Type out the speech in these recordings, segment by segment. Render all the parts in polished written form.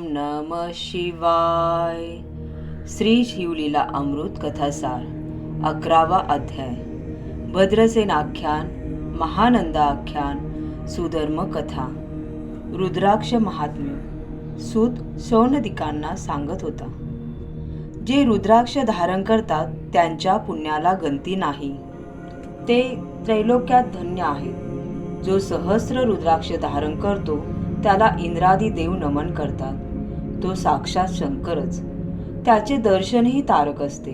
नमः शिवाय. श्री शिवलीला अमृत कथासार 11वा अध्याय. भद्रसेन आख्यान, महानंदा आख्यान, सुधर्म कथा. रुद्राक्ष महात्म्य. सूत शौनदिकांना सांगत होता, जे रुद्राक्ष धारण करतात त्यांच्या पुण्याला गंती नाही, ते त्रैलोक्यात धन्य आहेत. जो सहस्र रुद्राक्ष धारण करतो त्याला इंद्रादी देव नमन करतात. तो साक्षात शंकरच. त्याचे दर्शनही तारक असते.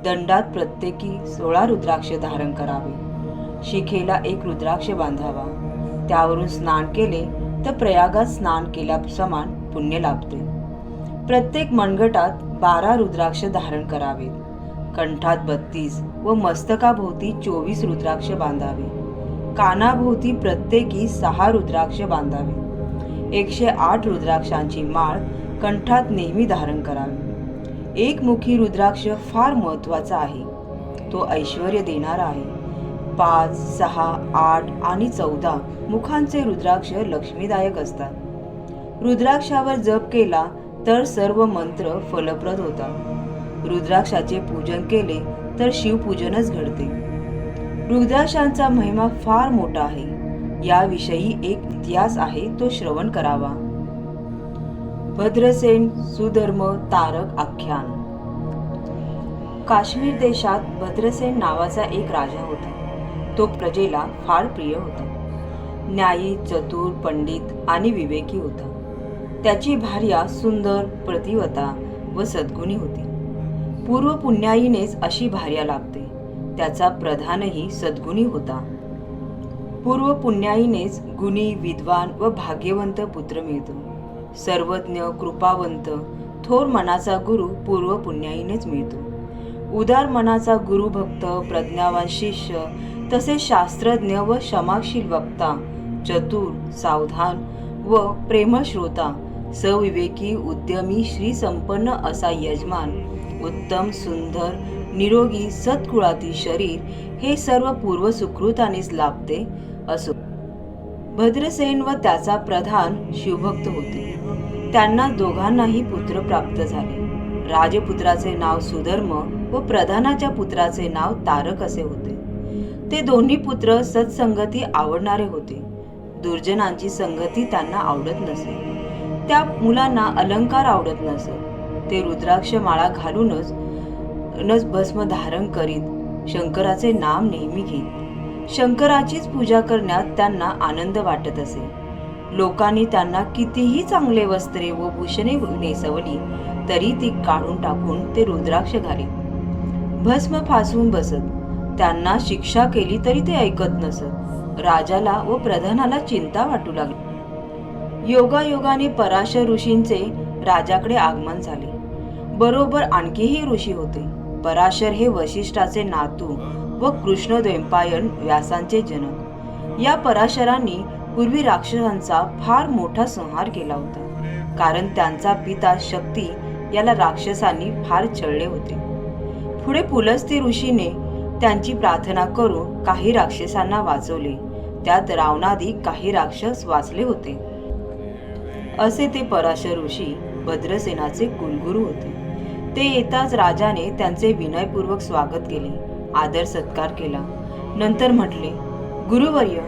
दंडात प्रत्येकी 16 रुद्राक्ष धारण करावे. शिखेला 1 रुद्राक्ष बांधावा. त्यावरून स्नान केले तर प्रयागात स्नान केल्या समान पुण्य लाभते. प्रत्येक मनगटात 12 रुद्राक्ष धारण करावेत. कंठात 32 व मस्तकाभोवती 24 रुद्राक्ष बांधावे. कानाभोवती प्रत्येकी 6 रुद्राक्ष बांधावे. 108 रुद्राक्षांची माळ कंठात नेहमी धारण करावी. एकमुखी रुद्राक्ष फार महत्वाचा आहे. तो ऐश्वर्य देणारा आहे. 5, 6, 8 आणि 14 मुखांचे रुद्राक्ष लक्ष्मीदायक असतात. रुद्राक्षावर जप केला तर सर्व मंत्र फलप्रद होतात. रुद्राक्षाचे पूजन केले तर शिवपूजनच घडते. रुद्राक्षांचा महिमा फार मोठा आहे. याविषयी एक इतिहास आहे, तो श्रवण करावा. भद्रसेन सुधर्म तारक आख्यान. काश्मीर देशात भद्रसेन नावाचा एक राजा होता. तो प्रजेला फार प्रिय होता. न्यायी, चतुर, पंडित आणि विवेकी होता. त्याची भार्या सुंदर, प्रतिवता व सद्गुणी होती. पूर्व पुण्याईनेच अशी भार्या लाभते. त्याचा प्रधानही सद्गुणी होता. पूर्व पुण्याईनेच गुणी, विद्वान व भाग्यवंत पुत्र मिळतो. सर्वज्ञ, कृपावंत, थोर मनाचा गुरु पूर्व पुण्याईनेच मिळतो. उदार मनाचा गुरुभक्त, प्रज्ञावान शिष्य, तसेच शास्त्रज्ञ व क्षमाशील वक्ता, चतुर, सावधान व प्रेमश्रोता, सविवेकी, उद्यमी, श्री संपन्न असा यजमान, उत्तम, सुंदर, निरोगी, सत्कुळातील शरीर, हे सर्व पूर्व सुकृतानेच लाभते असो. भद्रसेन व त्याचा प्रधान शिवभक्त होते. त्यांना दोघांनाही पुत्र प्राप्त झाले. राजपुत्राचे नाव सुधर्म व प्रधानाच्या पुत्राचे नाव तारक असे होते. ते दोन्ही पुत्र सत्संगती आवडणारे होते. दुर्जनांची संगती त्यांना आवडत नसे. त्या मुलांना अलंकार आवडत नसत. ते रुद्राक्ष माळा घालूनच भस्म धारण करीत शंकराचे नाम नेहमी घेत. शंकराचीच पूजा करण्यात त्यांना आनंद वाटत असे. लोकांनी त्यांना कितीही चांगले वस्त्रे व भूषणे नेसवली तरी ती काढून टाकून ते रुद्राक्ष घालीत. भस्म फासून बसत. त्यांना शिक्षा केली तरी ते ऐकत नसत. राजाला व प्रधानाला चिंता वाटू लागली. योगायोगाने पराशर ऋषींचे राजाकडे आगमन झाले. बरोबर आणखीही ऋषी होते. पराशर हे वशिष्ठाचे नातू व कृष्णद्वैपायन व्यासांचे जनक. या पराशरांनी पूर्वी राक्षसांचा फार मोठा संहार केला होता. कारण त्यांचा पिता शक्ती याला राक्षसांनी फार छळले होते. पुढे पुलस्ती ऋषीने त्यांची प्रार्थना करून काही राक्षसांना वाचवले. त्यात रावणादी काही राक्षस वाचले होते. असे ते पराशर ऋषी भद्रसेनाचे कुलगुरू होते. ते येताच राजाने त्यांचे विनयपूर्वक स्वागत केले, आदर सत्कार केला. नंतर म्हटले, गुरुवर्य,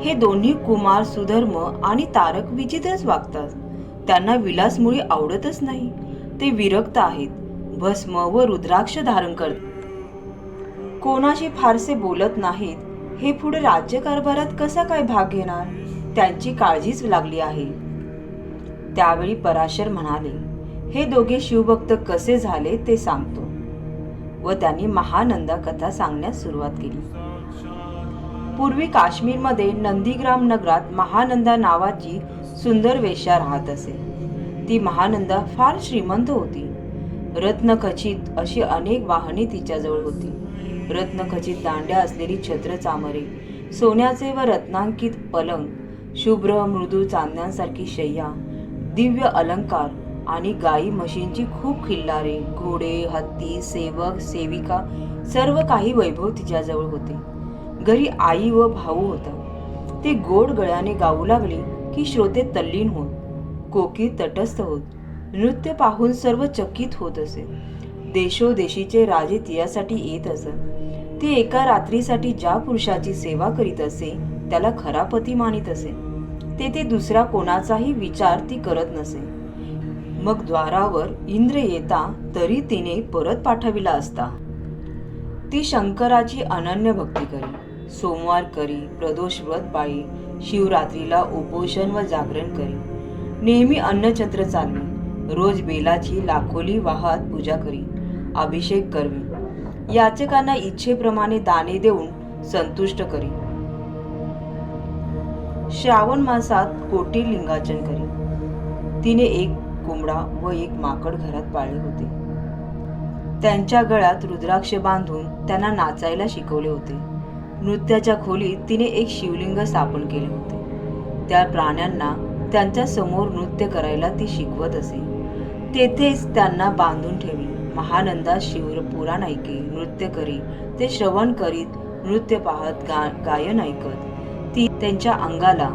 हे दोन्ही कुमार सुधर्म आणि तारक विचित्रच वागतात. त्यांना विलासमुळी आवडतच नाही. ते विरक्त आहेत. भस्म व रुद्राक्ष धारण करतात. कोणाशी फारसे बोलत नाहीत. हे पुढे राज्यकारभारात कसा काय भाग घेणार, त्यांची काळजीच लागली आहे. त्यावेळी पराशर म्हणाले, हे दोघे शिवभक्त कसे झाले ते सांगतो. व त्यांनी महानंदा कथा सांगण्यास सुरुवात केली. पूर्वी काश्मीरमध्ये नंदीग्राम नगरात महानंदा नावाची सुंदर वेश्या राहत असे. ती महानंदा फार श्रीमंत होती. रत्नखचित अशी अनेक वाहने तिच्याजवळ होती. रत्नखचित दांड्या असलेली छत्र चामरे, सोन्याचे व रत्नांकित पलंग, शुभ्र मृदू चांदण्यांसारखी शय्या, दिव्य अलंकार आणि गाई म्हशींची खूप खिल्लारे, घोडे, हत्ती, सेवक, सेविका, सर्व काही वैभव तिच्याजवळ होते. घरी आई व भाऊ होता. ते गोड गळ्याने गाऊ लागले की श्रोते तल्लीन होत. कोकी तटस्थ होत. नृत्य पाहून सर्व चकित होत असे. देशोदेशीचे राजे तियासाठी येत असत. ती एका रात्रीसाठी ज्या पुरुषाची सेवा करीत असे त्याला खरा पती मानित असे. तेथे दुसरा कोणाचाही विचार ती करत नसे. मग द्वारावर इंद्र येता तरी तिने परत पाठविला असता. ती शंकराची अनन्य भक्ती करी. सोमवार करी, प्रदोष व्रत पाळी, शिवरात्रीला उपोषण व जागरण करी. नेहमी अन्नछत्र चालवी. रोज बेलाची लाखोली वाहात पूजा करी. अभिषेक करवी. याचकांना इच्छेप्रमाणे दाने देऊन संतुष्ट करी. श्रावण मासात कोटी लिंगाचन करी. तिने एक कोंबडा व एक माकड घरात पाळले होते. त्यांच्या गळ्यात रुद्राक्ष बांधून त्यांना नाचायला शिकवले होते. नृत्याच्या खोलीत तिने एक शिवलिंग स्थापन केले होते. त्या प्राण्यांना त्यांच्या समोर नृत्य करायला ती शिकवत असे. तेथेच त्यांना बांधून ठेवली. महानंदा शिवपुराण ऐके, नृत्य करी. ते श्रवण करीत, नृत्य पाहत, गायन ऐकत ती त्यांच्या अंगाला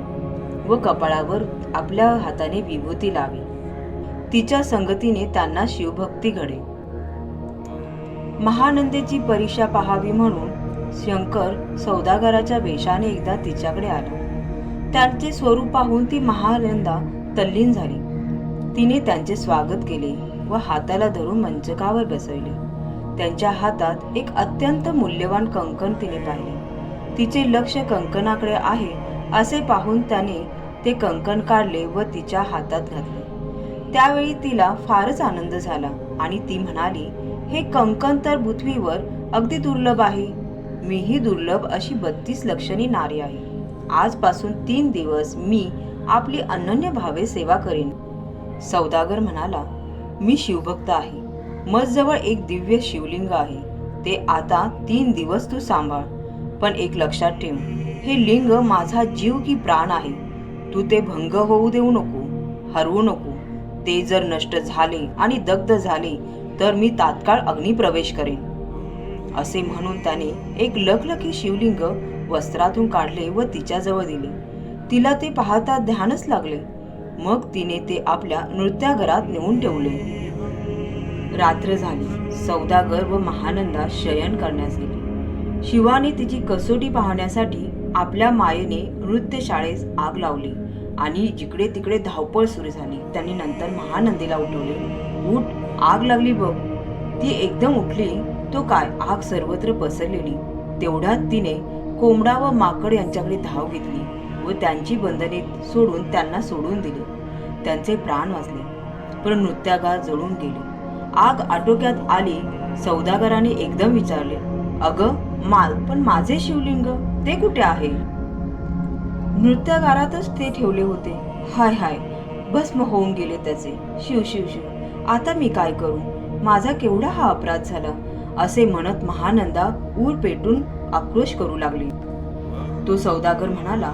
व कपाळावर आपल्या हाताने विभूती लावी. तिच्या संगतीने त्यांना शिवभक्ती घडे. महानंदेची परीक्षा पाहावी म्हणून शंकर सौदागराच्या वेशाने एकदा तिच्याकडे आला. त्यांचे स्वरूप पाहून ती महानंदा तल्लीन झाली. तिने त्यांचे स्वागत केले व हाताला धरून मंचकावर बसवले. त्यांच्या हातात एक अत्यंत मूल्यवान कंकण तिने पाहिले. तिचे लक्ष कंकणाकडे आहे असे पाहून त्याने ते कंकण काढले व तिच्या हातात घातले. त्यावेळी तिला फारच आनंद झाला आणि ती म्हणाली, हे कंकण तर पृथ्वीवर अगदी दुर्लभ आहे. मीही दुर्लभ अशी 32 लक्षणी नारी आहे. आजपासून 3 दिवस मी आपली अनन्य भावे सेवा करीन. सौदागर म्हणाला, मी शिवभक्त आहे. मजजवळ एक दिव्य शिवलिंग आहे. ते आता 3 दिवस तू सांभाळ. पण एक लक्षात ठेव, हे लिंग माझा जीव की प्राण आहे. तू ते भंग होऊ देऊ नको, हरवू नको. ते जर नष्ट झाले आणि दग्ध झाले तर मी तात्काळ अग्निप्रवेश करेन. असे म्हणून त्याने एक लखलखी शिवलिंग वस्त्रातून काढले व तिच्याजवळ दिले. तिला ते पाहता ध्यानच लागले. मग तिने ते आपल्या नृत्याघरात नेऊन ठेवले. रात्र झाली. सौदागर व महानंदा शयन करण्यास गेले. शिवाने तिची कसोटी पाहण्यासाठी आपल्या मायेने नृत्यशाळेस आग लावली आणि जिकडे तिकडे धावपळ सुरू झाली. त्यांनी नंतर महानंदीला उठवले. उठ, आग लागली बघ. ती एकदम उठली तो काय, आग सर्वत्र पसरलेली. तेवढ्यात तिने कोंबडा व माकड यांच्याकडे धाव घेतली व त्यांची बंधने सोडून त्यांना सोडून दिले. त्यांचे प्राण वाचले, पण नृत्यागार जळून गेले. आग आटोक्यात आली. सौदागराने एकदम विचारले, अगं माल, पण माझे शिवलिंग ते कुठे आहे? नृत्यागारातच ते ठेवले होते. हाय हाय, भस्म होऊन गेले त्याचे. शिव शिव शिव, आता मी काय करू? माझा केवढा हा अपराध झाला. असे म्हणत महानंदा ऊर पेटून आक्रोश करू लागली. तो सौदागर म्हणाला,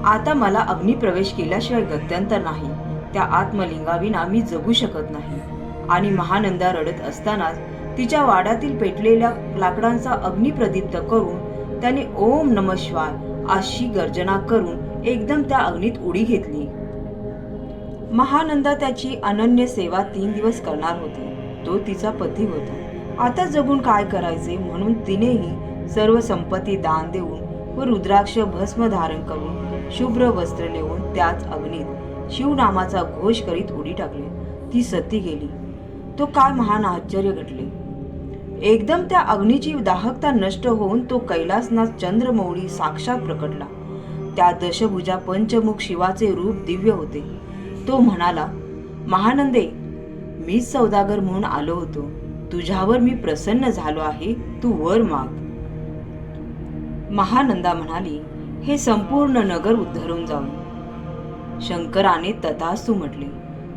आता मला अग्निप्रवेश केल्याशिवाय गत्यंतर नाही. त्या आत्मलिंगाविना मी जगू शकत नाही. आणि महानंदा रडत असतानाच तिच्या वाड्यातील पेटलेल्या लाकडांचा अग्नी प्रदीप्त करून त्याने ओम नमः शिवाय अशी गर्जना करून एकदम त्या अग्नीत उडी घेतली. महानंदा त्याची अनन्य सेवा 3 दिवस करणार होती. तो तिचा पती होता. आता जगून काय करायचे म्हणून तिनेही सर्व संपत्ती दान देऊन व रुद्राक्ष भस्म धारण करून शुभ्र वस्त्र लेवून त्याच अग्नीत शिवनामाचा घोष करीत उडी टाकली. ती सती गेली. तो काय महान आश्चर्य घडले. एकदम त्या अग्नीची दाहकता नष्ट होऊन तो कैलासनाथ चंद्रमौळी साक्षात प्रकटला. त्या दशभुजा पंचमुख शिवाचे रूप दिव्य होते. तो म्हणाला, महानंदे, मीच सौदागर म्हणून आलो होतो. तुझ्यावर मी प्रसन्न झालो आहे. तू वर माग. महानंदा म्हणाली, हे संपूर्ण नगर उद्धरून जाऊन. शंकराने तथास्तु म्हटले.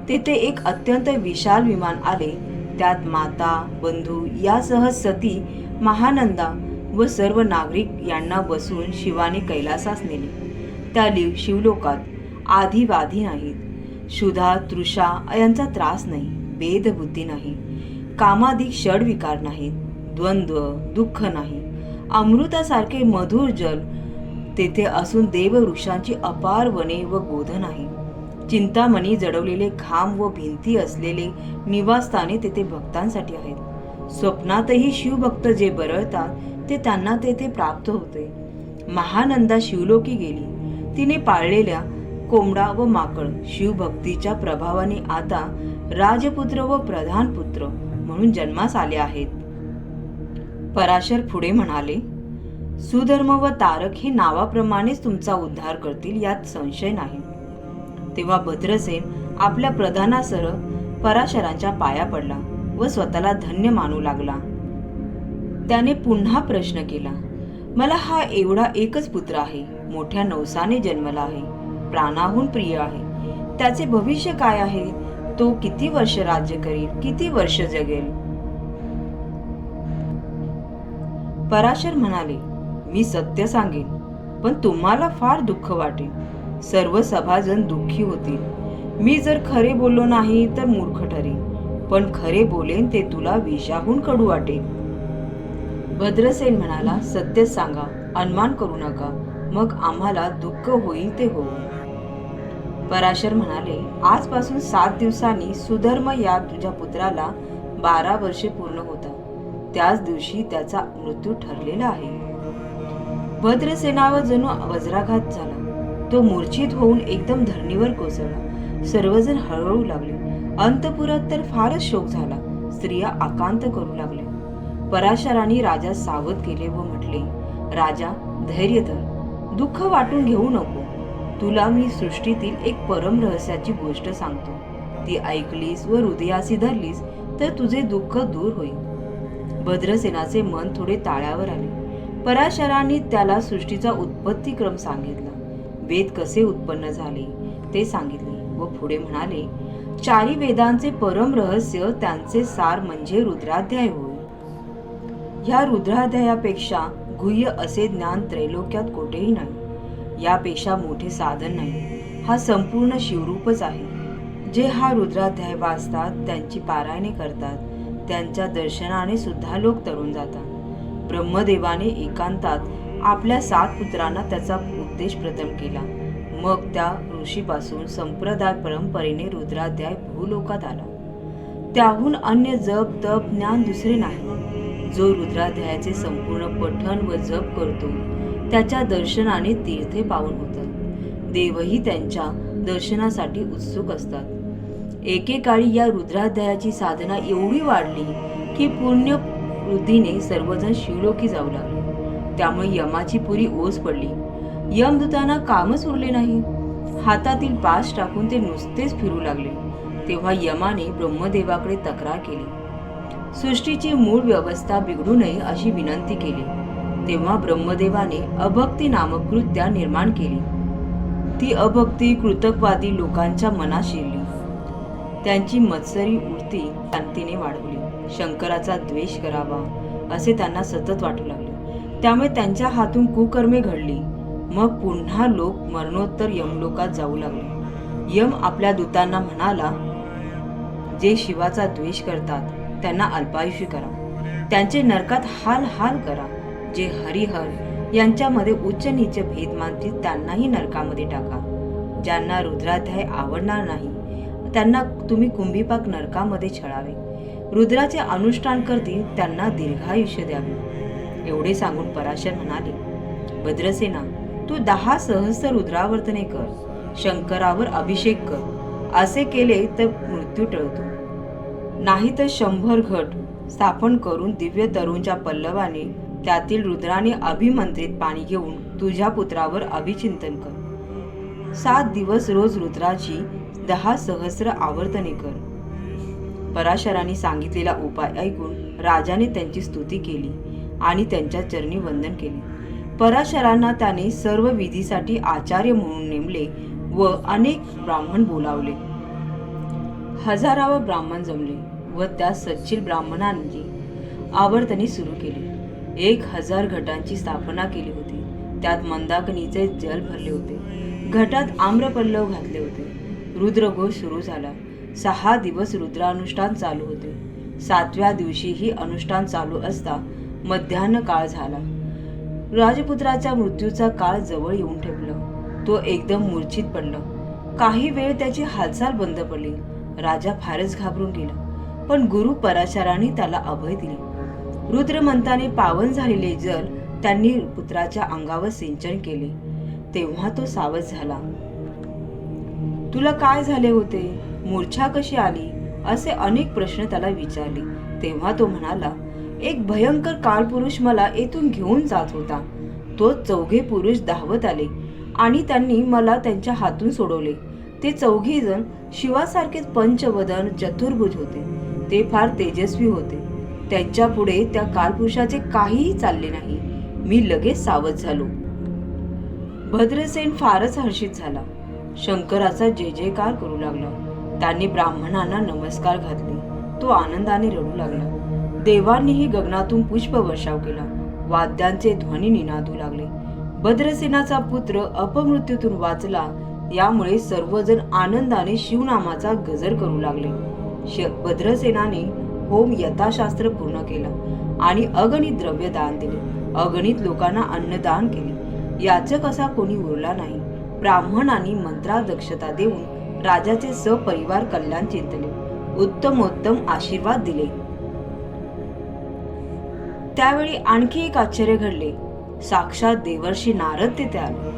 तेथे एक अत्यंत विशाल विमान आले. त्यात माता, बंधू यासह सती, महानंदा व सर्व नागरिक यांना बसून शिवाने कैलासास नेले. त्या शिवलोकात आधी वाधी नाहीत. क्षुधा, तृषा यांचा त्रास नाही. भेदबुद्धी नाही. कामाधिक षडविकार नाहीत. द्वंद्व, दुःख नाही. अमृतासारखे मधुर जल तेथे असून देववृक्षांची अपार वने व गोधन आहे. चिंतामणी जडवलेले खांब व भिंती असलेले निवासस्थाने तेथे भक्तांसाठी आहेत. स्वप्नातही शिवभक्त जे बरळतात ते त्यांना तेथे प्राप्त होते. महानंदा शिवलोकी गेली. तिने पाळलेल्या कोंबडा व माकड शिवभक्तीच्या प्रभावाने आता राजपुत्र व प्रधानपुत्र म्हणून जन्मास आले आहेत. पराशर पुढे म्हणाले, सुधर्म व तारक हे नावाप्रमाणेच तुमचा उद्धार करतील यात संशय नाही. तेव्हा भद्रसेन आपल्या प्रधानासह पराशरांच्या पाया पडला व स्वतःला धन्य मानू लागला. त्याने पुन्हा प्रश्न केला, मला हा एवढा एकच पुत्र आहे, मोठ्या नवसाने जन्मला आहे, प्राणाहून प्रिय आहे. त्याचे भविष्य काय आहे? तो किती वर्ष राज्य करील, किती वर्ष जगेल? पराशर म्हणाले, मी सत्य सांगेन, पण तुम्हाला फार दुःख वाटेल. सर्व सभाजन दुःखी होतील. मी जर खरे बोललो नाही तर मूर्ख ठरेन, पण खरे बोलेन ते तुला विषाहून कडू वाटेल. भद्रसेन म्हणाला, सत्य सांगा, अनुमान करू नका, मग आम्हाला दुःख होईल ते होईल. पराशर म्हणाले, आजपासून 7 दिवसांनी सुधर्म या तुझ्या पुत्राला 12 वर्षे पूर्ण होतात. त्याच दिवशी त्याचा मृत्यू ठरलेला आहे. भद्रसेनावर जणू वज्राघात झाला. तो मूर्छित होऊन एकदम धरणीवर कोसळला. सर्वजण हळहळू लागले. अंतपुरात तर फारच शोक झाला. स्त्रिया आकांत करू लागल्या. पराशरांनी राजा सावध केले व म्हटले, राजा धैर्य धर, दुःख वाटून घेऊ नको. तुला मी सृष्टीतील एक परम रहस्याची गोष्ट सांगतो. ती ऐकलीस व हृदयासी धरलीस तर तुझे दुःख दूर होईल. भद्रसेनाचे मन थोडे ताळ्यावर आले. पराशरांनी त्याला सृष्टीचा उत्पत्ती क्रम सांगितला. वेद कसे उत्पन्न झाले ते सांगितले व पुढे म्हणाले, 4 वेदांचे परम रहस्य त्यांचे सार म्हणजे रुद्राध्याय होय. ह्या रुद्राध्यायापेक्षा गुह्य असे ज्ञान त्रैलोक्यात कोठेही नाही. यापेक्षा मोठे साधन नाही. हा संपूर्ण शिवरूपच आहे. जे हा रुद्राध्याय वाचतात, त्यांची पारायणे करतात, त्यांच्या दर्शनाने सुद्धा लोक तरुण जातात. ब्रह्मदेवाने एकांतात आपल्या 7 पुत्रांना त्याचा उपदेश प्रथम केला. मग त्या ऋषीपासून संप्रदाय परंपरेने रुद्राध्याय भूलोकात आला. त्याहून अन्य जप तप ज्ञान दुसरे नाही. जो रुद्राध्यायाचे संपूर्ण पठण व जप करतो त्याच्या दर्शनाने तीर्थे पावन होतात. देवही त्यांच्या दर्शनासाठी उत्सुक असतात. एकेकाळी या रुद्राध्यायाची साधना एवढी वाढली की पुण्य वृद्धीने सर्वजण शिवलोकी जाऊ लागले. त्यामुळे यमाची पुरी ओस पडली. यमदूतांना कामच उरले नाही. हातातील पाश टाकून ते नुसतेच फिरू लागले. तेव्हा यमाने ब्रह्मदेवाकडे तक्रार केली. सृष्टीची मूळ व्यवस्था बिघडू नये अशी विनंती केली. तेव्हा ब्रह्मदेवाने अभक्ती नामक कृत्या निर्माण केली. ती अभक्ती कृतकवादी लोकांच्या मनात शिरली. त्यांची मत्सरी वृत्ती शांतीने वाढवली. शंकराचा द्वेष करावा असे त्यांना सतत वाटू लागले. त्यामुळे त्यांच्या हातून कुकर्मे घडली. मग पुन्हा लोक मरणोत्तर यमलोकात जाऊ लागले. यम आपल्या दूतांना म्हणाला, जे शिवाचा द्वेष करतात त्यांना अल्पायुषी करा. त्यांचे नरकात हाल हाल करा. जे हरिहर यांच्यामध्ये उच्च नीच भेद मानतील त्यांनाही नरकामध्ये टाका. ज्यांना रुद्राध्याय आवडणार नाही त्यांना तुम्ही कुंभीपाक नरकामध्ये छळावे. रुद्राचे अनुष्ठान करतील त्यांना दीर्घायुष्य द्यावे. एवढे सांगून पराशर म्हणाले, भद्रसेना, तू 10 सहस्र रुद्रावर्तने कर, शंकरावर अभिषेक कर. असे केले तर मृत्यू टळतो. नाही तर 100 घट स्थापन करून दिव्य तरुंच्या पल्लवाने त्यातील रुद्राने अभिमंत्रित पाणी घेऊन तुझ्या पुत्रावर अभिचिंतन कर. 7 दिवस रोज रुद्राची 10 सहस्र आवर्तने कर. पराशरांनी सांगितलेला उपाय ऐकून राजाने त्यांची स्तुती केली आणि त्यांच्या चरणी वंदन केले. पराशरांना त्याने सर्व विधीसाठी आचार्य म्हणून नेमले व अनेक ब्राह्मण बोलावले. 1000वा ब्राह्मण जमले व त्या सच्चिल ब्राह्मणांनी आवर्तने सुरू केली. 1000 घटांची स्थापना केली होती. त्यात मंदाकिनीचे जल भरले होते. घटात आम्रपल्लव घातले होते. रुद्रघोष सुरू झाला. 6 दिवस रुद्रानुष्ठान चालू होते. 7व्या दिवशीही अनुष्ठान चालू असता मध्यान्ह काळ झाला. राजपुत्राच्या मृत्यूचा काळ जवळ येऊन ठेपला. तो एकदम मूर्छित पडला. काही वेळ त्याची हालचाल बंद पडली. राजा फारच घाबरून गेला, पण गुरु पराशरांनी त्याला अभय दिले. रुद्रमंताने पावन झालेले जल त्यांनी पुत्राच्या अंगावर सिंचन केले. तेव्हा तो सावध झाला. तुला काय झाले होते? मूर्छा कशी आली? असे अनेक प्रश्न त्याला विचारले. तेव्हा तो म्हणाला, एक भयंकर कालपुरुष मला येथून घेऊन जात होता. तो चौघे पुरुष धावत आले आणि त्यांनी मला त्यांच्या हातून सोडवले. ते चौघे जण शिवासारखेच पंचवदन चतुर्भुज होते. ते फार तेजस्वी होते. त्यांच्या पुढे त्या कालपुरुषाचे काहीही चालले नाही. मी लगेच सावध झालो. भद्रसेन फारच हर्षित झाला. शंकराचा जय जयकार करू लागला. त्यांनी ब्राह्मणांना नमस्कार घातले. तो आनंदाने रडू लागला. देवांनीही गगनातून पुष्पवर्षाव केला. वाद्यांचे ध्वनी निनादू लागले. भद्रसेनाचा पुत्र अपमृत्यूतून वाचला, यामुळे सर्वजण आनंदाने शिवनामाचा गजर करू लागले. भद्रसेनाने होम यथाशास्त्र पूर्ण केला आणि अगणित द्रव्य दान दिले. अगणित लोकांना अन्नदान केले. याचक असा कोणी उरला नाही. ब्राह्मणांनी मंत्रात दक्षता देऊन राजाचे सपरिवार कल्याण चिंतले. उत्तमोत्तम आशीर्वाद दिले. त्यावेळी आणखी एक आश्चर्य घडले. साक्षात देवर्षी नारद तेथे आले.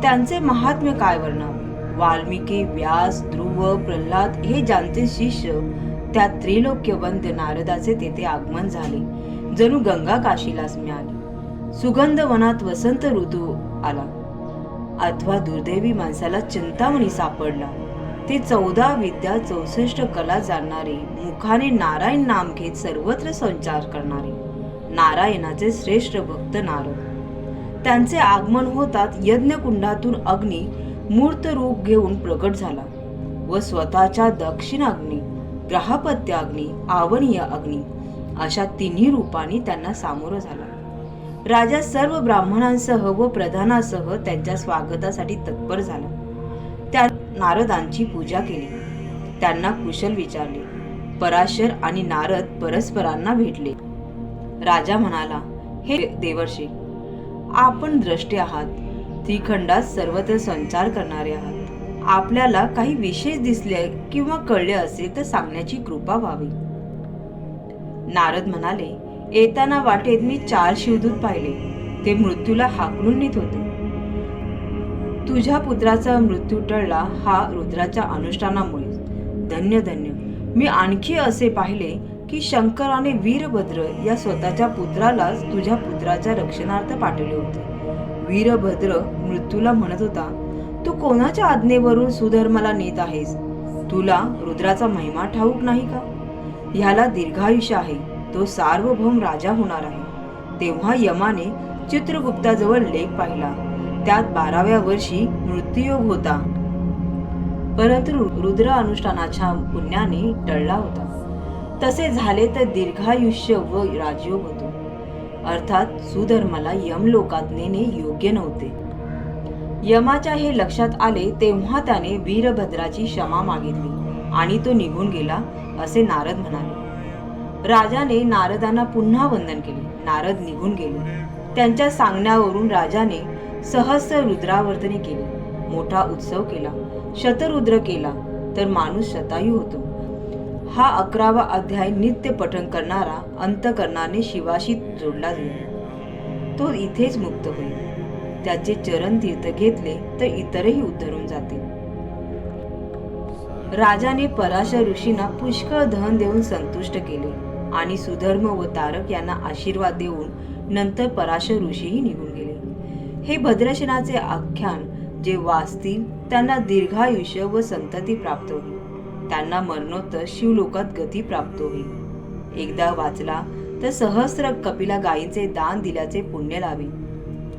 त्यांचे महात्म्य काय वर्णावे? वाल्मिकी, व्यास, ध्रुव, प्रल्हाद हे ज्यांचे शिष्य, त्या त्रिलोक्यवंद्य नारदाचे तेथे आगमन झाले. जणू गंगा काशीलाच मिळाली. सुगंध वनात वसंत ऋतू आला. अथवा दुर्दैवी माणसाला चिंतामणी सापडला. ते 14 विद्या 64 कला जाणणारे, मुखाने नारायण नाम घेत सर्वत्र संचार करणारे, नारायणाचे श्रेष्ठ भक्त नारद. त्यांचे आगमन होतात यज्ञकुंडातून अग्नी मूर्त रूप घेऊन प्रकट झाला व स्वतःच्या दक्षिण अग्नी, ग्रहपत्य अग्नी, आवनीय अग्नी अशा तिन्ही रूपांनी त्यांना सामोरं झाला. राजा सर्व ब्राह्मणांसह व प्रधानासह त्यांच्या स्वागतासाठी तत्पर झाला. त्या नारदांची पूजा केली. त्यांना कुशल विचारले. पराशर आणि नारद परस्परांना भेटले. राजा म्हणाला, हे देवर्षी, आपण द्रष्टे आहात. त्रिखंडात सर्वत्र संचार करणारे आहात. आपल्याला काही विशेष दिसले किंवा कळले असेल तर सांगण्याची कृपा व्हावी. नारद म्हणाले, येताना वाटेत मी 4 शिवदूत पाहिले. ते मृत्यूला हाकलून नेत होते. तुझ्या पुत्राचा मृत्यू टळला हा रुद्राच्या अनुष्ठानामुळे. धन्य धन्य. मी आणखी असे पाहिले की शंकराने वीरभद्र या स्वतःच्या पुत्रालाच तुझ्या पुत्राच्या रक्षणार्थ पाठवले होते. वीरभद्र मृत्यूला म्हणत होता, तू कोणाच्या आज्ञेवरून सुधर्माला नेत आहेस? तुला रुद्राचा महिमा ठाऊक नाही का? ह्याला दीर्घायुष्य आहे. तो सार्वभौम राजा होणार आहे. तेव्हा यमाने चित्रगुप्ताजवळ लेख पाहिला. त्यात 12व्या वर्षी मृत्यूयोग होता, परंतु रुद्र अनुष्ठानाच्या पुण्याने टळला होता. तसे झाले तर दीर्घायुष्य व राजयोग होतो. अर्थात सुधर्माला यमलोकात नेणे योग्य नव्हते. यमाच्या हे लक्षात आले तेव्हा त्याने वीरभद्राची क्षमा मागितली आणि तो निघून गेला असे नारद म्हणाले. राजाने नारदांना पुन्हा वंदन केले. नारद निघून गेले. त्यांच्या सांगण्यावरून राजाने सहस्र रुद्रावर्तने केली. मोठा उत्सव केला. शतरुद्र केला तर माणूस शतायू होतो. हा 11वा अध्याय नित्य पठण करणारा अंतःकरणाने शिवाशी जोडला जाईल. तो इथेच मुक्त होईल. त्याचे चरण तीर्थ घेतले तर इतरही उद्धरून जातील. राजाने पराशर ऋषींना पुष्कळ धन देऊन संतुष्ट केले आणि सुधर्म व तारक यांना आशीर्वाद देऊन नंतर पराशर ऋषीही निघून गेले. हे भद्रसेनाचे आख्यान जे वाचतील त्यांना दीर्घायुष्य व संतती प्राप्त होईल. त्यांना मरणोत्तर शिवलोकात गती प्राप्त होईल. एकदा वाचला तर सहस्र कपिला गायींचे दान दिल्याचे पुण्य लावे.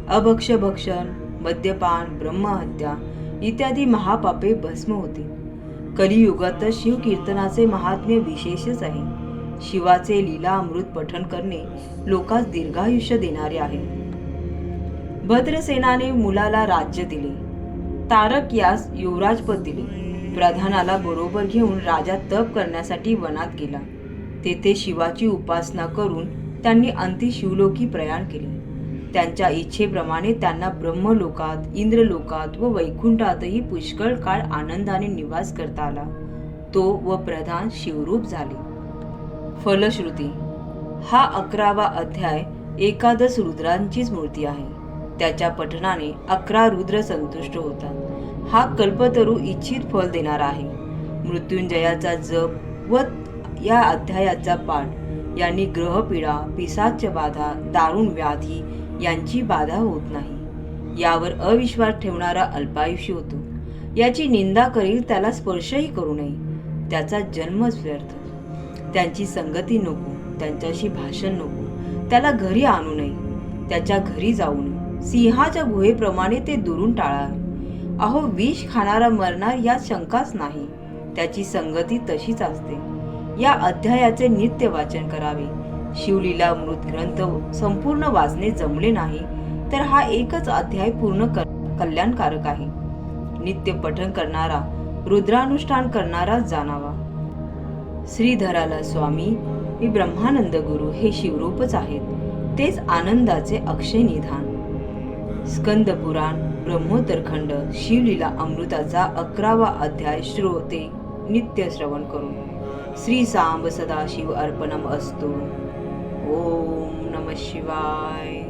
अभक्ष भक्षण, मद्यपान, ब्रह्महत्या इत्यादी महापापे भस्म होतील. कलियुगात शिवकीर्तनाचे महात्म्य विशेषच आहे. शिवाचे लीला अमृत पठण करणे लोकांस दीर्घायुष्य देणारे आहे. भद्रसेनाने मुलाला राज्य दिले. तारक यास युवराजपद दिले. प्रधानाला बरोबर घेऊन राजा तप करण्यासाठी वनात गेला. तेथे शिवाची उपासना करून त्यांनी अंती शिवलोकी प्रयाण केले. त्यांच्या इच्छेप्रमाणे त्यांना ब्रह्मलोकात, इंद्रलोकात व वैकुंठातही पुष्कळ काळ आनंदाने निवास करता आला. तो व प्रधान शिवरूप झाले. फलश्रुती. हा 11वा अध्याय एकादश रुद्रांचीच मूर्ती आहे. त्याच्या पठणाने 11 रुद्र संतुष्ट होतात. हा कल्पतरू इच्छित फल देणारा आहे. मृत्युंजयाचा जप व या अध्यायाचा पाठ यांनी ग्रहपीडा, पिशाच बाधा, दारुण व्याधी यांची बाधा होत नाही. यावर अविश्वास ठेवणारा अल्पायुषी होतो. याची निंदा करील त्याला स्पर्शही करू नये. त्याचा जन्मच व्यर्थ. त्यांची संगती नको, त्यांच्याशी भाषण नको, त्याला घरी आणू नये, त्याच्या घरी जाऊ नये. सिंहाच्या गुहेप्रमाणे ते दुरून टाळावे. अहो, विष खाणारा मरणार यात शंकाच नाही. त्याची संगती तशीच असते. या अध्यायाचे नित्य वाचन करावे. शिवलीला मृत ग्रंथ संपूर्ण वाचणे जमले नाही तर हा एकच अध्याय पूर्ण कल्याणकारक आहे. नित्य पठण करणारा, रुद्रानुष्ठान करणारा जाणावा. श्रीधराला स्वामी हे ब्रह्मानंद गुरु हे शिवरूपच आहेत. तेच आनंदाचे अक्षय निधान. स्कंद पुराण ब्रह्मोत्तरखंड शिवलीला अमृताचा 11वा अध्याय श्रोते नित्य श्रवण करून श्री सांब सदाशिव अर्पणम अस्तु. ओम नमः शिवाय.